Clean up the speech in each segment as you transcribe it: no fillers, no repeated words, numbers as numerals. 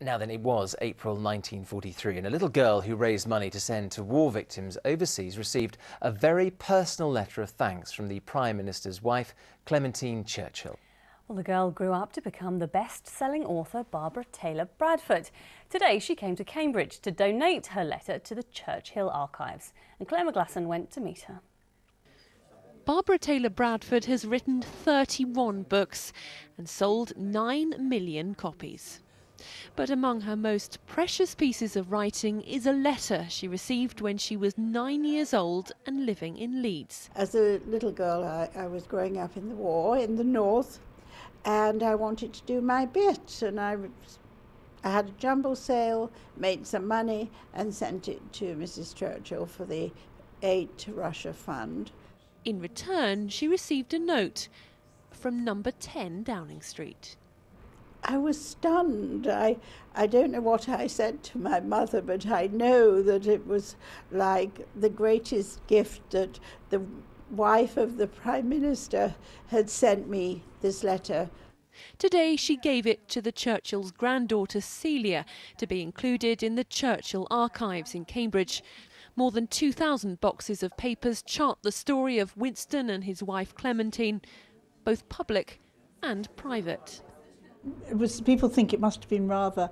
Now then, it was April 1943, and a little girl who raised money to send to war victims overseas received a very personal letter of thanks from the Prime Minister's wife, Clementine Churchill. Well, the girl grew up to become the best-selling author Barbara Taylor Bradford. Today, she came to Cambridge to donate her letter to the Churchill archives, and Claire McGlasson went to meet her. Barbara Taylor Bradford has written 31 books and sold 9 million copies. But among her most precious pieces of writing is a letter she received when she was 9 years old and living in Leeds. As a little girl, I was growing up in the war in the north, and I wanted to do my bit, and I had a jumble sale, made some money and sent it to Mrs. Churchill for the Aid to Russia Fund. In return, she received a note from number 10 Downing Street. I was stunned. I don't know what I said to my mother, but I know that it was like the greatest gift that the wife of the Prime Minister had sent me, this letter. Today she gave it to the Churchill's granddaughter Celia to be included in the Churchill archives in Cambridge. More than 2,000 boxes of papers chart the story of Winston and his wife Clementine, both public and private. People think it must have been rather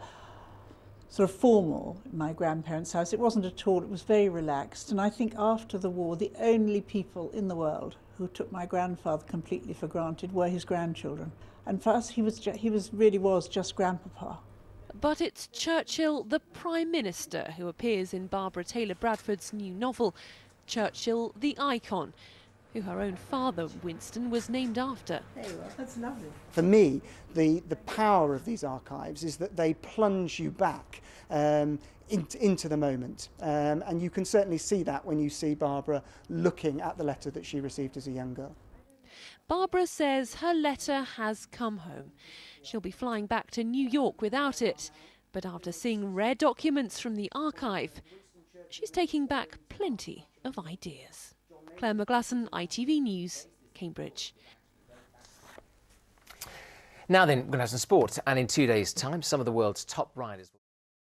sort of formal in my grandparents' house. It wasn't at all. It was very relaxed. And I think after the war, the only people in the world who took my grandfather completely for granted were his grandchildren. And for us, he really was just grandpapa. But it's Churchill, the Prime Minister, who appears in Barbara Taylor Bradford's new novel, Churchill the Icon, who her own father, Winston, was named after. There you are. That's lovely. For me, the power of these archives is that they plunge you back into the moment. And you can certainly see that when you see Barbara looking at the letter that she received as a young girl. Barbara says her letter has come home. She'll be flying back to New York without it. But after seeing rare documents from the archive, she's taking back plenty of ideas. Claire McGlasson, ITV News, Cambridge. Now then, we're going to have some sport, and in 2 days' time, some of the world's top riders will